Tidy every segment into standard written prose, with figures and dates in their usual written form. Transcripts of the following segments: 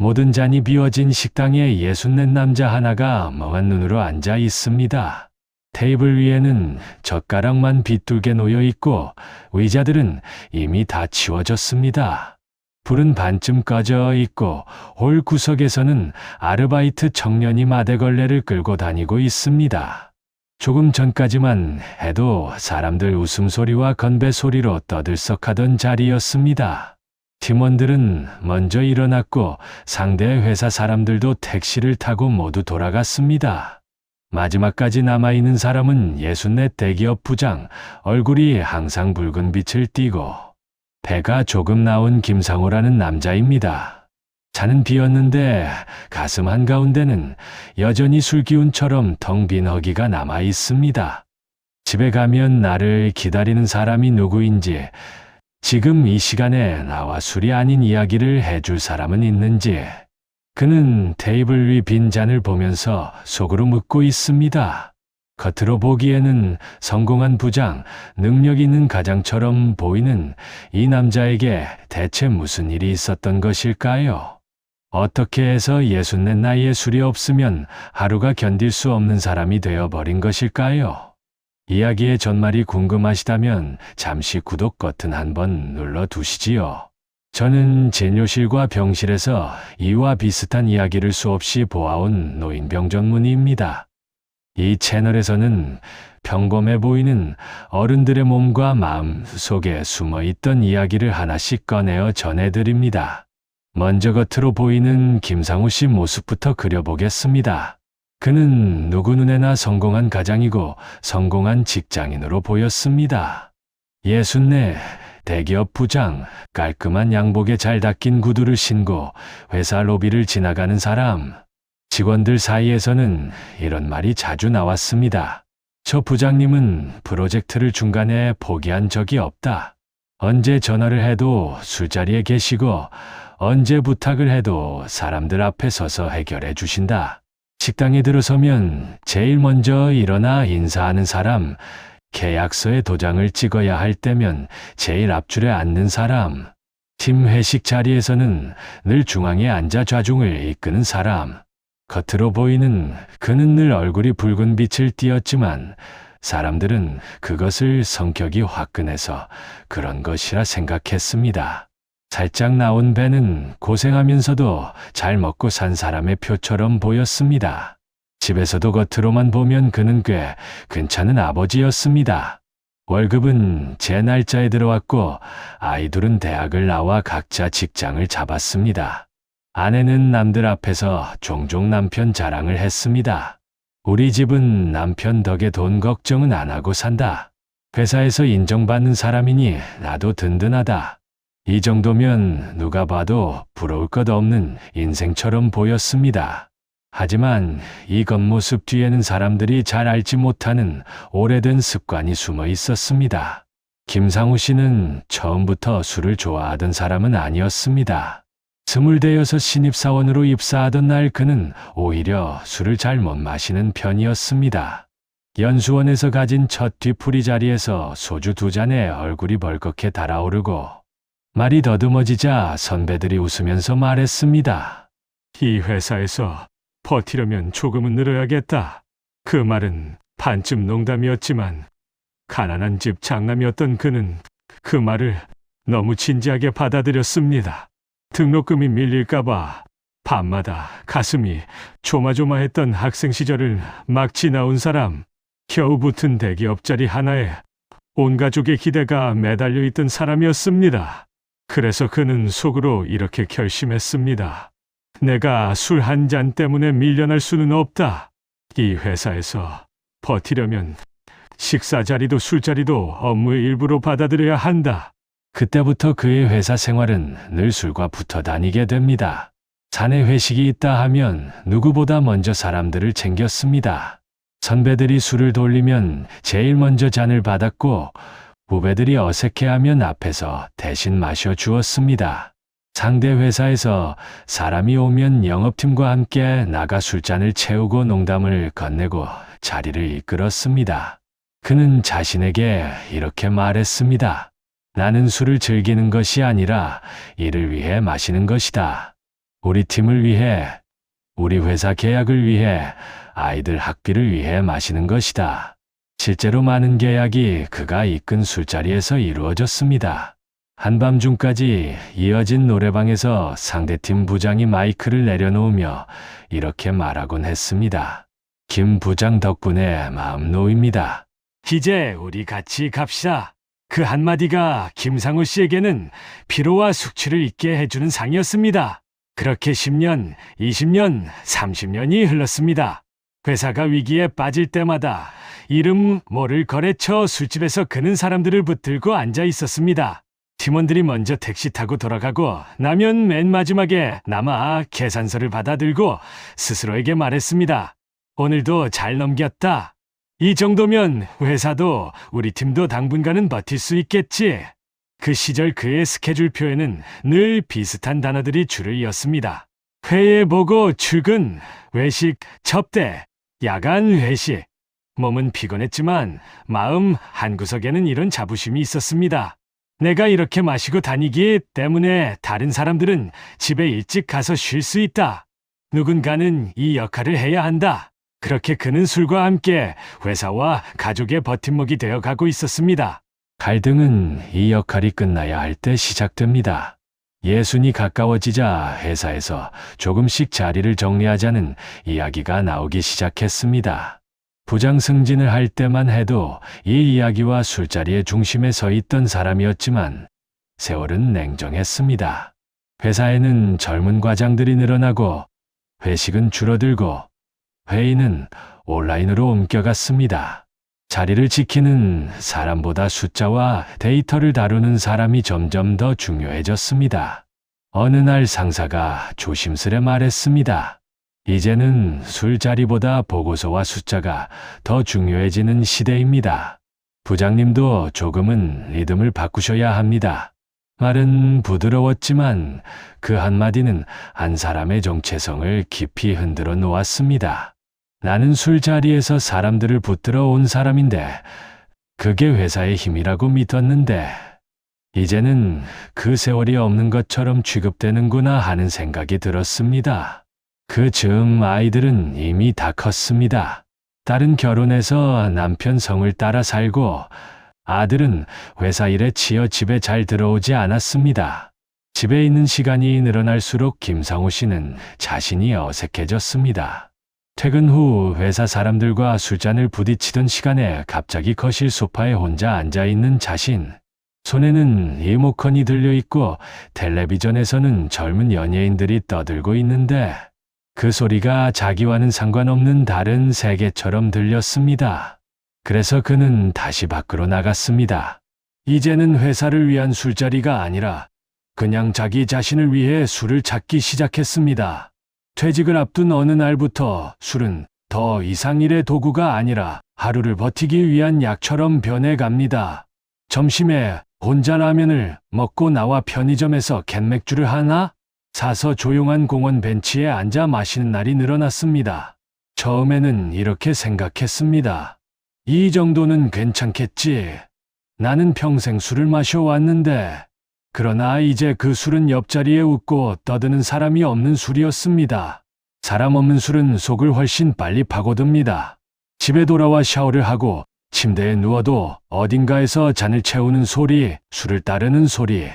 모든 잔이 비워진 식당에 64 남자 하나가 멍한 눈으로 앉아 있습니다. 테이블 위에는 젓가락만 빗둘게 놓여 있고 의자들은 이미 다 치워졌습니다. 불은 반쯤 꺼져 있고 홀 구석에서는 아르바이트 청년이 마대걸레를 끌고 다니고 있습니다. 조금 전까지만 해도 사람들 웃음소리와 건배 소리로 떠들썩하던 자리였습니다. 팀원들은 먼저 일어났고 상대 회사 사람들도 택시를 타고 모두 돌아갔습니다. 마지막까지 남아있는 사람은 64 대기업 부장, 얼굴이 항상 붉은 빛을 띠고 배가 조금 나온 김상우라는 남자입니다. 잔은 비었는데 가슴 한가운데는 여전히 술기운처럼 텅 빈 허기가 남아 있습니다. 집에 가면 나를 기다리는 사람이 누구인지, 지금 이 시간에 나와 술이 아닌 이야기를 해줄 사람은 있는지, 그는 테이블 위 빈 잔을 보면서 속으로 묻고 있습니다. 겉으로 보기에는 성공한 부장, 능력 있는 가장처럼 보이는 이 남자에게 대체 무슨 일이 있었던 것일까요? 어떻게 해서 64 나이에 술이 없으면 하루가 견딜 수 없는 사람이 되어버린 것일까요? 이야기의 전말이 궁금하시다면 잠시 구독 버튼 한번 눌러두시지요. 저는 진료실과 병실에서 이와 비슷한 이야기를 수없이 보아온 노인병 전문의입니다. 이 채널에서는 평범해 보이는 어른들의 몸과 마음 속에 숨어있던 이야기를 하나씩 꺼내어 전해드립니다. 먼저 겉으로 보이는 김상우 씨 모습부터 그려보겠습니다. 그는 누구 눈에나 성공한 가장이고 성공한 직장인으로 보였습니다. 64, 대기업 부장, 깔끔한 양복에 잘 닦인 구두를 신고 회사 로비를 지나가는 사람. 직원들 사이에서는 이런 말이 자주 나왔습니다. 저 부장님은 프로젝트를 중간에 포기한 적이 없다. 언제 전화를 해도 술자리에 계시고 언제 부탁을 해도 사람들 앞에 서서 해결해 주신다. 식당에 들어서면 제일 먼저 일어나 인사하는 사람, 계약서에 도장을 찍어야 할 때면 제일 앞줄에 앉는 사람, 팀 회식 자리에서는 늘 중앙에 앉아 좌중을 이끄는 사람. 겉으로 보이는 그는 늘 얼굴이 붉은 빛을 띠었지만 사람들은 그것을 성격이 화끈해서 그런 것이라 생각했습니다. 살짝 나온 배는 고생하면서도 잘 먹고 산 사람의 표처럼 보였습니다. 집에서도 겉으로만 보면 그는 꽤 괜찮은 아버지였습니다. 월급은 제 날짜에 들어왔고 아이들은 대학을 나와 각자 직장을 잡았습니다. 아내는 남들 앞에서 종종 남편 자랑을 했습니다. 우리 집은 남편 덕에 돈 걱정은 안 하고 산다. 회사에서 인정받는 사람이니 나도 든든하다. 이 정도면 누가 봐도 부러울 것 없는 인생처럼 보였습니다. 하지만 이 겉모습 뒤에는 사람들이 잘 알지 못하는 오래된 습관이 숨어 있었습니다. 김상우 씨는 처음부터 술을 좋아하던 사람은 아니었습니다. 26 신입사원으로 입사하던 날 그는 오히려 술을 잘 못 마시는 편이었습니다. 연수원에서 가진 첫 뒤풀이 자리에서 소주 2잔에 얼굴이 벌겋게 달아오르고 말이 더듬어지자 선배들이 웃으면서 말했습니다. 이 회사에서 버티려면 조금은 늘어야겠다. 그 말은 반쯤 농담이었지만 가난한 집 장남이었던 그는 그 말을 너무 진지하게 받아들였습니다. 등록금이 밀릴까봐 밤마다 가슴이 조마조마했던 학생 시절을 막 지나온 사람, 겨우 붙은 대기업 자리 하나에 온 가족의 기대가 매달려 있던 사람이었습니다. 그래서 그는 속으로 이렇게 결심했습니다. 내가 술 한 잔 때문에 밀려날 수는 없다. 이 회사에서 버티려면 식사 자리도 술자리도 업무의 일부로 받아들여야 한다. 그때부터 그의 회사 생활은 늘 술과 붙어 다니게 됩니다. 사내 회식이 있다 하면 누구보다 먼저 사람들을 챙겼습니다. 선배들이 술을 돌리면 제일 먼저 잔을 받았고 후배들이 어색해하면 앞에서 대신 마셔 주었습니다. 상대 회사에서 사람이 오면 영업팀과 함께 나가 술잔을 채우고 농담을 건네고 자리를 이끌었습니다. 그는 자신에게 이렇게 말했습니다. 나는 술을 즐기는 것이 아니라 일을 위해 마시는 것이다. 우리 팀을 위해, 우리 회사 계약을 위해, 아이들 학비를 위해 마시는 것이다. 실제로 많은 계약이 그가 이끈 술자리에서 이루어졌습니다. 한밤중까지 이어진 노래방에서 상대팀 부장이 마이크를 내려놓으며 이렇게 말하곤 했습니다. 김 부장 덕분에 마음 놓입니다. 이제 우리 같이 갑시다. 그 한마디가 김상우 씨에게는 피로와 숙취를 잊게 해주는 상이었습니다. 그렇게 10년, 20년, 30년이 흘렀습니다. 회사가 위기에 빠질 때마다 이름 모를 거래처 술집에서 그는 사람들을 붙들고 앉아 있었습니다. 팀원들이 먼저 택시 타고 돌아가고 나면 맨 마지막에 남아 계산서를 받아들고 스스로에게 말했습니다. 오늘도 잘 넘겼다. 이 정도면 회사도 우리 팀도 당분간은 버틸 수 있겠지. 그 시절 그의 스케줄표에는 늘 비슷한 단어들이 줄을 이었습니다. 회의 보고 출근, 외식, 접대, 야간 회식. 몸은 피곤했지만 마음 한구석에는 이런 자부심이 있었습니다. 내가 이렇게 마시고 다니기 때문에 다른 사람들은 집에 일찍 가서 쉴 수 있다. 누군가는 이 역할을 해야 한다. 그렇게 그는 술과 함께 회사와 가족의 버팀목이 되어가고 있었습니다. 갈등은 이 역할이 끝나야 할 때 시작됩니다. 예순이 가까워지자 회사에서 조금씩 자리를 정리하자는 이야기가 나오기 시작했습니다. 부장 승진을 할 때만 해도 이 이야기와 술자리의 중심에 서 있던 사람이었지만 세월은 냉정했습니다. 회사에는 젊은 과장들이 늘어나고 회식은 줄어들고 회의는 온라인으로 옮겨갔습니다. 자리를 지키는 사람보다 숫자와 데이터를 다루는 사람이 점점 더 중요해졌습니다. 어느 날 상사가 조심스레 말했습니다. 이제는 술자리보다 보고서와 숫자가 더 중요해지는 시대입니다. 부장님도 조금은 리듬을 바꾸셔야 합니다. 말은 부드러웠지만 그 한마디는 한 사람의 정체성을 깊이 흔들어 놓았습니다. 나는 술자리에서 사람들을 붙들어 온 사람인데 그게 회사의 힘이라고 믿었는데 이제는 그 세월이 없는 것처럼 취급되는구나 하는 생각이 들었습니다. 그 즈음 아이들은 이미 다 컸습니다. 딸은 결혼해서 남편 성을 따라 살고 아들은 회사 일에 치여 집에 잘 들어오지 않았습니다. 집에 있는 시간이 늘어날수록 김상우 씨는 자신이 어색해졌습니다. 퇴근 후 회사 사람들과 술잔을 부딪히던 시간에 갑자기 거실 소파에 혼자 앉아있는 자신. 손에는 리모컨이 들려있고 텔레비전에서는 젊은 연예인들이 떠들고 있는데 그 소리가 자기와는 상관없는 다른 세계처럼 들렸습니다. 그래서 그는 다시 밖으로 나갔습니다. 이제는 회사를 위한 술자리가 아니라 그냥 자기 자신을 위해 술을 찾기 시작했습니다. 퇴직을 앞둔 어느 날부터 술은 더 이상 일의 도구가 아니라 하루를 버티기 위한 약처럼 변해갑니다. 점심에 혼자 라면을 먹고 나와 편의점에서 캔맥주를 하나 사서 조용한 공원 벤치에 앉아 마시는 날이 늘어났습니다. 처음에는 이렇게 생각했습니다. 이 정도는 괜찮겠지. 나는 평생 술을 마셔왔는데. 그러나 이제 그 술은 옆자리에 웃고 떠드는 사람이 없는 술이었습니다. 사람 없는 술은 속을 훨씬 빨리 파고듭니다. 집에 돌아와 샤워를 하고 침대에 누워도 어딘가에서 잔을 채우는 소리, 술을 따르는 소리,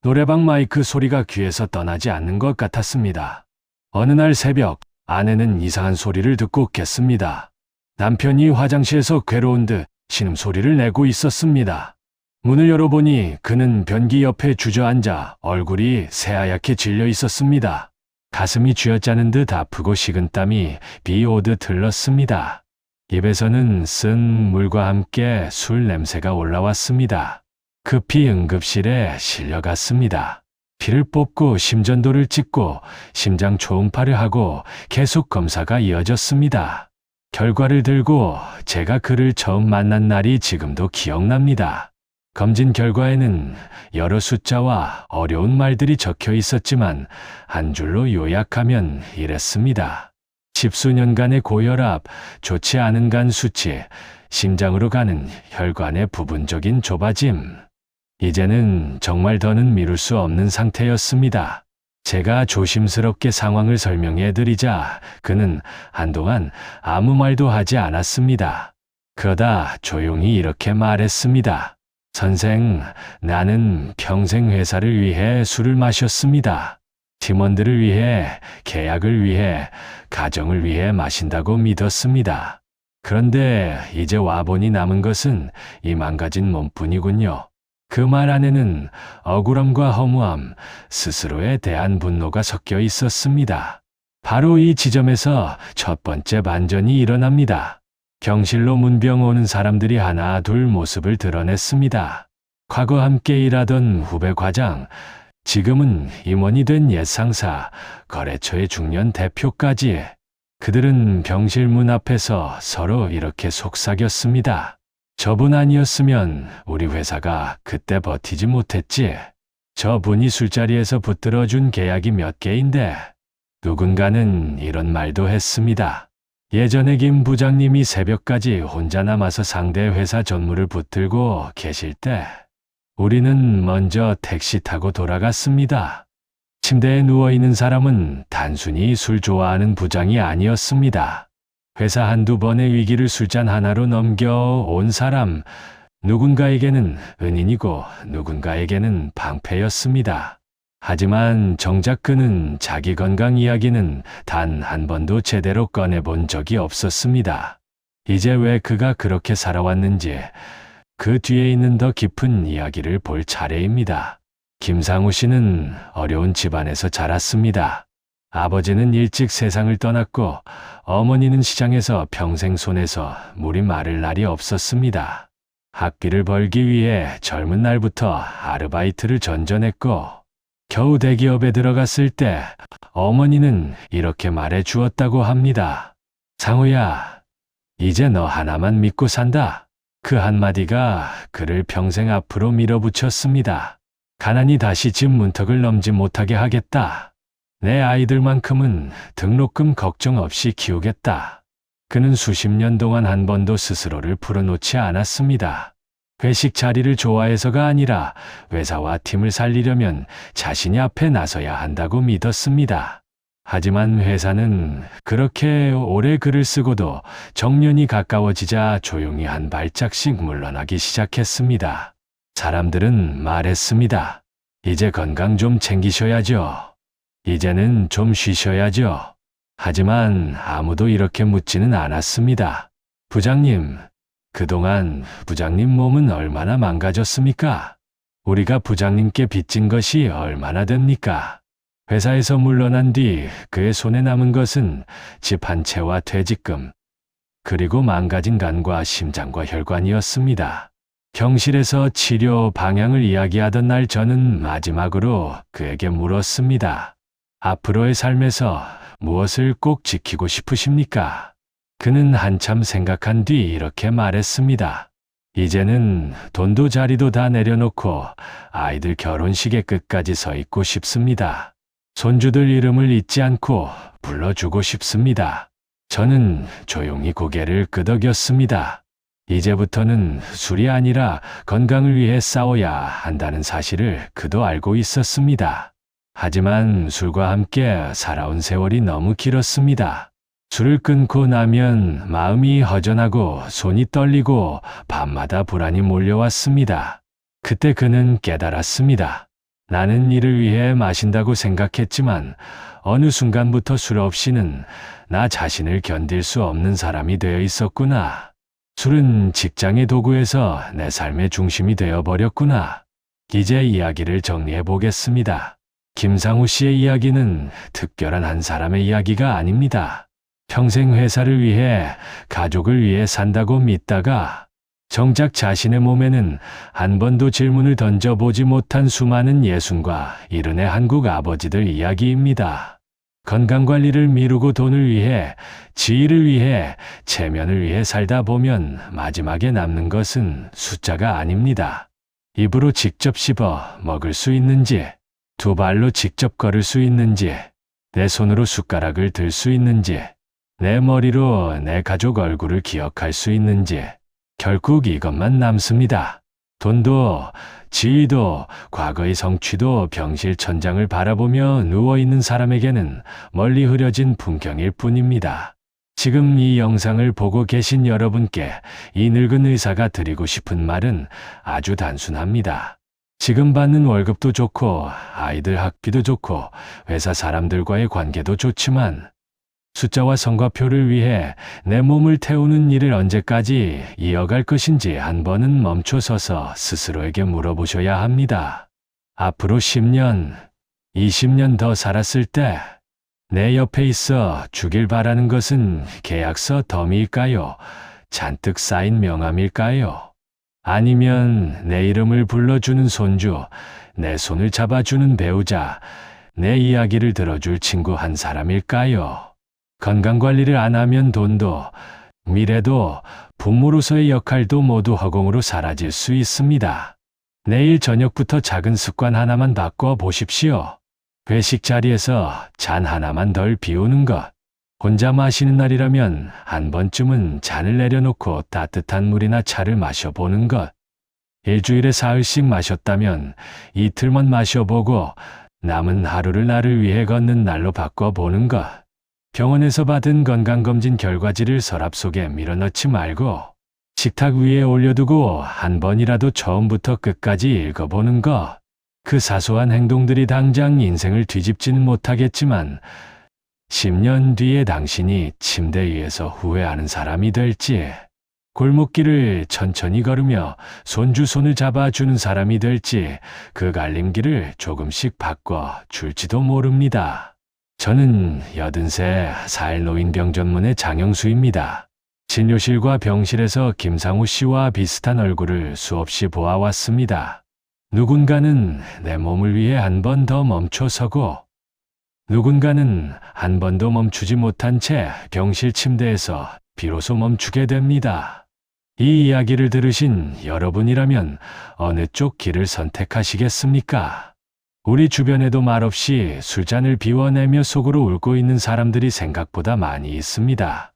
노래방 마이크 소리가 귀에서 떠나지 않는 것 같았습니다. 어느 날 새벽, 아내는 이상한 소리를 듣고 깼습니다. 남편이 화장실에서 괴로운 듯 신음소리를 내고 있었습니다. 문을 열어보니 그는 변기 옆에 주저앉아 얼굴이 새하얗게 질려 있었습니다. 가슴이 쥐어짜는 듯 아프고 식은땀이 비 오듯 흘렀습니다. 입에서는 쓴 물과 함께 술 냄새가 올라왔습니다. 급히 응급실에 실려갔습니다. 피를 뽑고 심전도를 찍고 심장 초음파를 하고 계속 검사가 이어졌습니다. 결과를 들고 제가 그를 처음 만난 날이 지금도 기억납니다. 검진 결과에는 여러 숫자와 어려운 말들이 적혀 있었지만 한 줄로 요약하면 이랬습니다. 십수년간의 고혈압, 좋지 않은 간 수치, 심장으로 가는 혈관의 부분적인 좁아짐. 이제는 정말 더는 미룰 수 없는 상태였습니다. 제가 조심스럽게 상황을 설명해 드리자 그는 한동안 아무 말도 하지 않았습니다. 그러다 조용히 이렇게 말했습니다. 선생, 나는 평생 회사를 위해 술을 마셨습니다. 팀원들을 위해, 계약을 위해, 가정을 위해 마신다고 믿었습니다. 그런데 이제 와보니 남은 것은 이 망가진 몸뿐이군요. 그 말 안에는 억울함과 허무함, 스스로에 대한 분노가 섞여 있었습니다. 바로 이 지점에서 첫 번째 반전이 일어납니다. 경실로 문병 오는 사람들이 하나 둘 모습을 드러냈습니다. 과거 함께 일하던 후배 과장, 지금은 임원이 된 옛 상사, 거래처의 중년 대표까지. 그들은 병실 문 앞에서 서로 이렇게 속삭였습니다. 저분 아니었으면 우리 회사가 그때 버티지 못했지. 저분이 술자리에서 붙들어준 계약이 몇 개인데. 누군가는 이런 말도 했습니다. 예전에 김 부장님이 새벽까지 혼자 남아서 상대 회사 전무를 붙들고 계실 때 우리는 먼저 택시 타고 돌아갔습니다. 침대에 누워있는 사람은 단순히 술 좋아하는 부장이 아니었습니다. 회사 한두 번의 위기를 술잔 하나로 넘겨온 사람, 누군가에게는 은인이고 누군가에게는 방패였습니다. 하지만 정작 그는 자기 건강 이야기는 단 한 번도 제대로 꺼내본 적이 없었습니다. 이제 왜 그가 그렇게 살아왔는지 그 뒤에 있는 더 깊은 이야기를 볼 차례입니다. 김상우 씨는 어려운 집안에서 자랐습니다. 아버지는 일찍 세상을 떠났고 어머니는 시장에서 평생 손에서 물이 마를 날이 없었습니다. 학비를 벌기 위해 젊은 날부터 아르바이트를 전전했고 겨우 대기업에 들어갔을 때 어머니는 이렇게 말해 주었다고 합니다. 상우야, 이제 너 하나만 믿고 산다. 그 한마디가 그를 평생 앞으로 밀어붙였습니다. 가난이 다시 집 문턱을 넘지 못하게 하겠다. 내 아이들만큼은 등록금 걱정 없이 키우겠다. 그는 수십 년 동안 한 번도 스스로를 풀어놓지 않았습니다. 회식 자리를 좋아해서가 아니라 회사와 팀을 살리려면 자신이 앞에 나서야 한다고 믿었습니다. 하지만 회사는 그렇게 오래 글을 쓰고도 정년이 가까워지자 조용히 한 발짝씩 물러나기 시작했습니다. 사람들은 말했습니다. 이제 건강 좀 챙기셔야죠. 이제는 좀 쉬셔야죠. 하지만 아무도 이렇게 묻지는 않았습니다. 부장님, 그동안 부장님 몸은 얼마나 망가졌습니까? 우리가 부장님께 빚진 것이 얼마나 됩니까? 회사에서 물러난 뒤 그의 손에 남은 것은 집 한 채와 퇴직금, 그리고 망가진 간과 심장과 혈관이었습니다. 경실에서 치료 방향을 이야기하던 날 저는 마지막으로 그에게 물었습니다. 앞으로의 삶에서 무엇을 꼭 지키고 싶으십니까? 그는 한참 생각한 뒤 이렇게 말했습니다. 이제는 돈도 자리도 다 내려놓고 아이들 결혼식에 끝까지 서 있고 싶습니다. 손주들 이름을 잊지 않고 불러주고 싶습니다. 저는 조용히 고개를 끄덕였습니다. 이제부터는 술이 아니라 건강을 위해 싸워야 한다는 사실을 그도 알고 있었습니다. 하지만 술과 함께 살아온 세월이 너무 길었습니다. 술을 끊고 나면 마음이 허전하고 손이 떨리고 밤마다 불안이 몰려왔습니다. 그때 그는 깨달았습니다. 나는 이를 위해 마신다고 생각했지만 어느 순간부터 술 없이는 나 자신을 견딜 수 없는 사람이 되어 있었구나. 술은 직장의 도구에서 내 삶의 중심이 되어버렸구나. 이제 이야기를 정리해 보겠습니다. 김상우 씨의 이야기는 특별한 한 사람의 이야기가 아닙니다. 평생 회사를 위해, 가족을 위해 산다고 믿다가 정작 자신의 몸에는 한 번도 질문을 던져보지 못한 수많은 예순과 이른의 한국 아버지들 이야기입니다. 건강관리를 미루고 돈을 위해, 지위를 위해, 체면을 위해 살다 보면 마지막에 남는 것은 숫자가 아닙니다. 입으로 직접 씹어 먹을 수 있는지, 두 발로 직접 걸을 수 있는지, 내 손으로 숟가락을 들 수 있는지, 내 머리로 내 가족 얼굴을 기억할 수 있는지, 결국 이것만 남습니다. 돈도, 지위도, 과거의 성취도 병실 천장을 바라보며 누워있는 사람에게는 멀리 흐려진 풍경일 뿐입니다. 지금 이 영상을 보고 계신 여러분께 이 늙은 의사가 드리고 싶은 말은 아주 단순합니다. 지금 받는 월급도 좋고, 아이들 학비도 좋고, 회사 사람들과의 관계도 좋지만, 숫자와 성과표를 위해 내 몸을 태우는 일을 언제까지 이어갈 것인지 한 번은 멈춰서서 스스로에게 물어보셔야 합니다. 앞으로 10년, 20년 더 살았을 때 내 옆에 있어 주길 바라는 것은 계약서 덤일까요? 잔뜩 쌓인 명함일까요? 아니면 내 이름을 불러주는 손주, 내 손을 잡아주는 배우자, 내 이야기를 들어줄 친구 한 사람일까요? 건강관리를 안 하면 돈도, 미래도, 부모로서의 역할도 모두 허공으로 사라질 수 있습니다. 내일 저녁부터 작은 습관 하나만 바꿔 보십시오. 회식 자리에서 잔 하나만 덜 비우는 것. 혼자 마시는 날이라면 한 번쯤은 잔을 내려놓고 따뜻한 물이나 차를 마셔보는 것. 일주일에 사흘씩 마셨다면 이틀만 마셔보고 남은 하루를 나를 위해 걷는 날로 바꿔보는 것. 병원에서 받은 건강검진 결과지를 서랍 속에 밀어넣지 말고 식탁 위에 올려두고 한 번이라도 처음부터 끝까지 읽어보는 것. 그 사소한 행동들이 당장 인생을 뒤집지는 못하겠지만 10년 뒤에 당신이 침대 위에서 후회하는 사람이 될지, 골목길을 천천히 걸으며 손주 손을 잡아주는 사람이 될지 그 갈림길을 조금씩 바꿔 줄지도 모릅니다. 저는 83 사일노인병 전문의 장영수입니다. 진료실과 병실에서 김상우 씨와 비슷한 얼굴을 수없이 보아왔습니다. 누군가는 내 몸을 위해 한 번 더 멈춰서고, 누군가는 한 번도 멈추지 못한 채 병실 침대에서 비로소 멈추게 됩니다. 이 이야기를 들으신 여러분이라면 어느 쪽 길을 선택하시겠습니까? 우리 주변에도 말없이 술잔을 비워내며 속으로 울고 있는 사람들이 생각보다 많이 있습니다.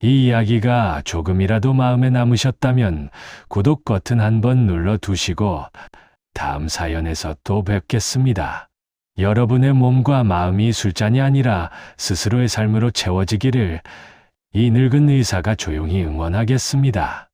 이 이야기가 조금이라도 마음에 남으셨다면 구독 버튼 한번 눌러두시고 다음 사연에서 또 뵙겠습니다. 여러분의 몸과 마음이 술잔이 아니라 스스로의 삶으로 채워지기를 이 늙은 의사가 조용히 응원하겠습니다.